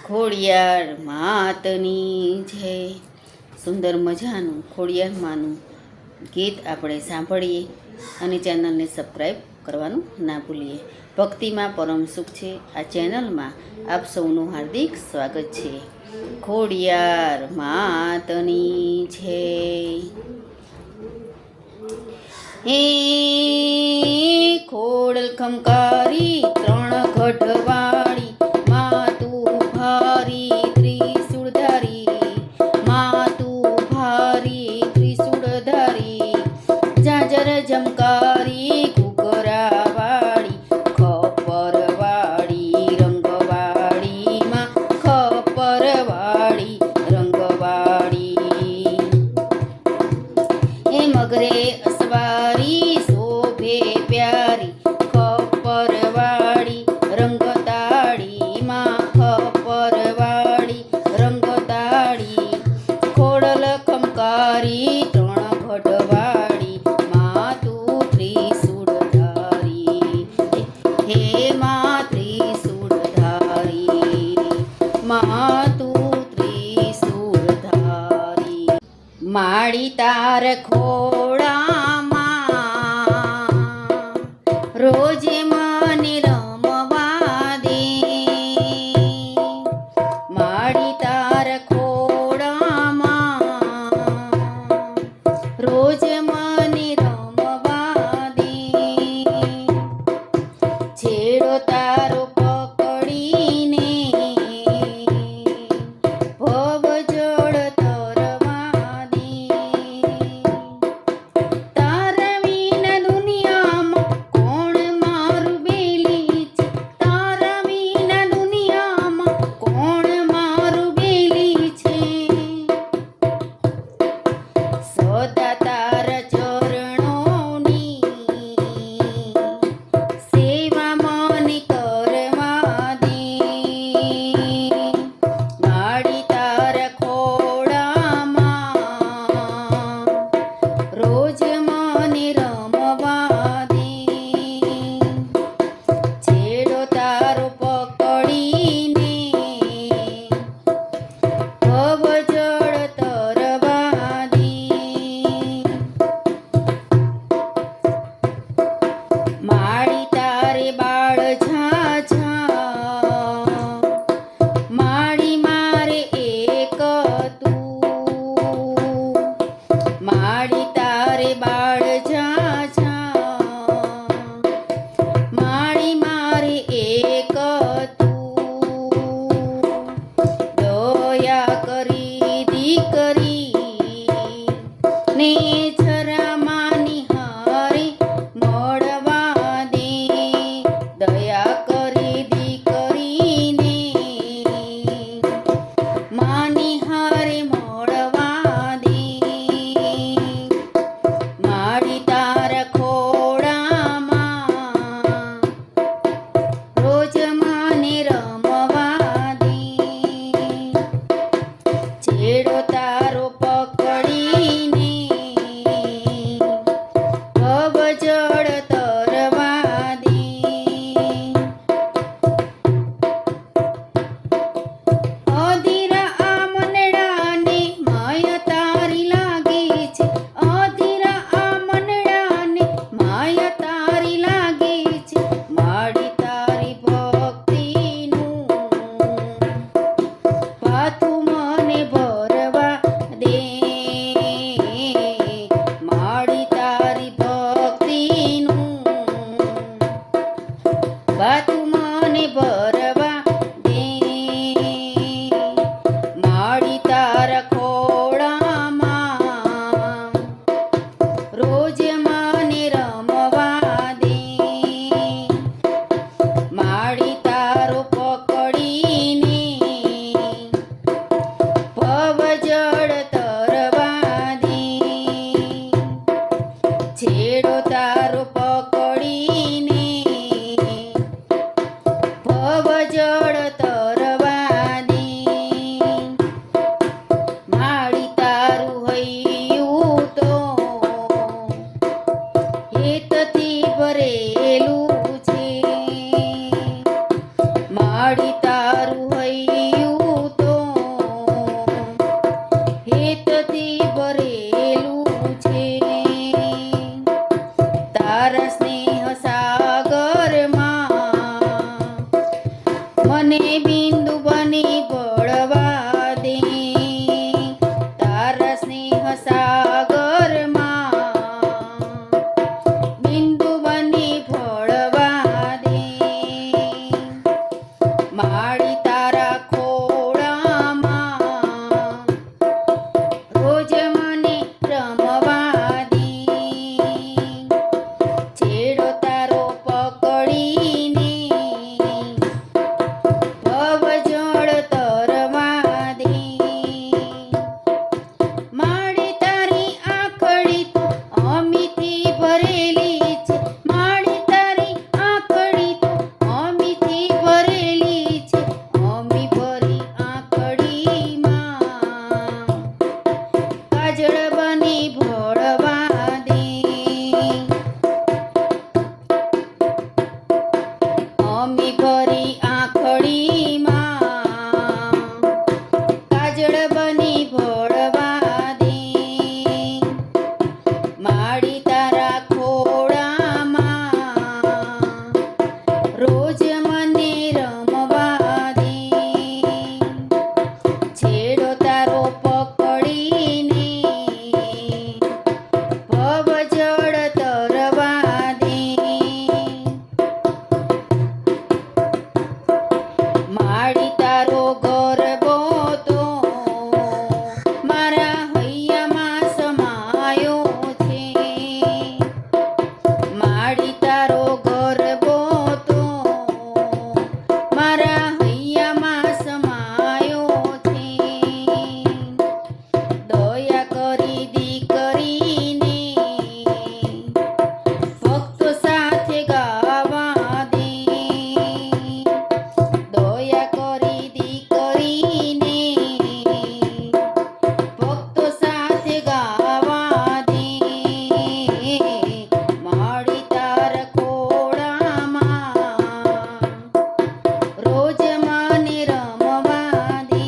ખોડિયાર માતની જય. સુંદર મજાનું ખોડિયાર માનું ગીત આપણે સાંભળીએ અને ચેનલને સબસ્ક્રાઈબ કરવાનું ના ભૂલીએ. ભક્તિમાં પરમ સુખ છે. આ ચેનલમાં આપ સૌનું હાર્દિક સ્વાગત છે. ખોડિયાર માતની જય. હે ખોડલ ખમકારી ત્રણ ગઢવાળી માતું ભારી ત્રિશૂળધારી, માતું ભારી ત્રિશૂળધારી, જાજર જમકારી ઘૂઘરાવાળી, ખપરવાળી રંગવાળી, માં ખપરવાળી રંગવાળી. હે મગરે અસવારી શોભે પ્યારી, ખપરવાળી રંગતાળી, માં ખપરવાળી રંગતાળી, ખોડલ ખમકારી ત્રણ ગઢવાળી, માતું ત્રિશૂળધારી. હે મા ત્રિશૂળધારી, માતું ત્રિશૂળધારી. માડી તાર ખોળામાં રોજે મને રમવા દે, માડી તાર ખોળામાં રોજ મને રમવા દે, છેડો તારો પકડીને ભવ જળ તરવા દે, મને બિંદુ બની ભળવા દે તારા સ્નેહ સાગરમાં બિંદુ બની ભળવા દે માડી તારા ખોળામાં રોજ મને રમવા દે છેડો તારો પકડીને ભવજળ તરવા દે માડી તારી આંખડી તો અમીથી ભરેલી છે માડી તારી આંખડી તો અમીથી ભરેલી છે અમી ભરી આંખડીમાં કાજળ બની ભળવા દે અમી ભરી આંખડીમાં કાજળ બની ભળવા દે માડી તારા ખોળામાં રોજ મને રમવા દે છેડો તારો પકડીને ભવજળ તરવા દે માડી તારો ગરબો તો મારા હૈયામાં સમાયો છે માડી તારો ગરબો તો મારા હૈયામાં સમાયો છે દયા કરી દીકરીને ભક્તો સાથે ગાવા દે દયા કરી દીકરીને ભક્તો સાથે ગાવા દે માડી તારા ખોળામાં રોજ મને રમવા દે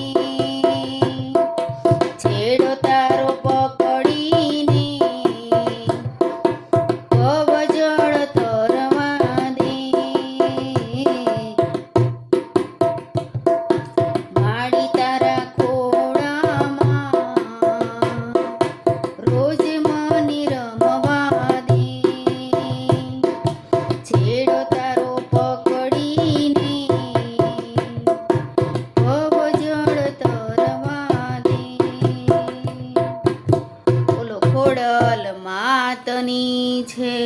છેડો તારો પકડીને ભવજળ તરવા દે માડી તારા ખોળામાં રોજ મને રમવા દે છેડો તારો પકડીને ભવજળ તરવા દે બોલો ખોડલ માતની છે।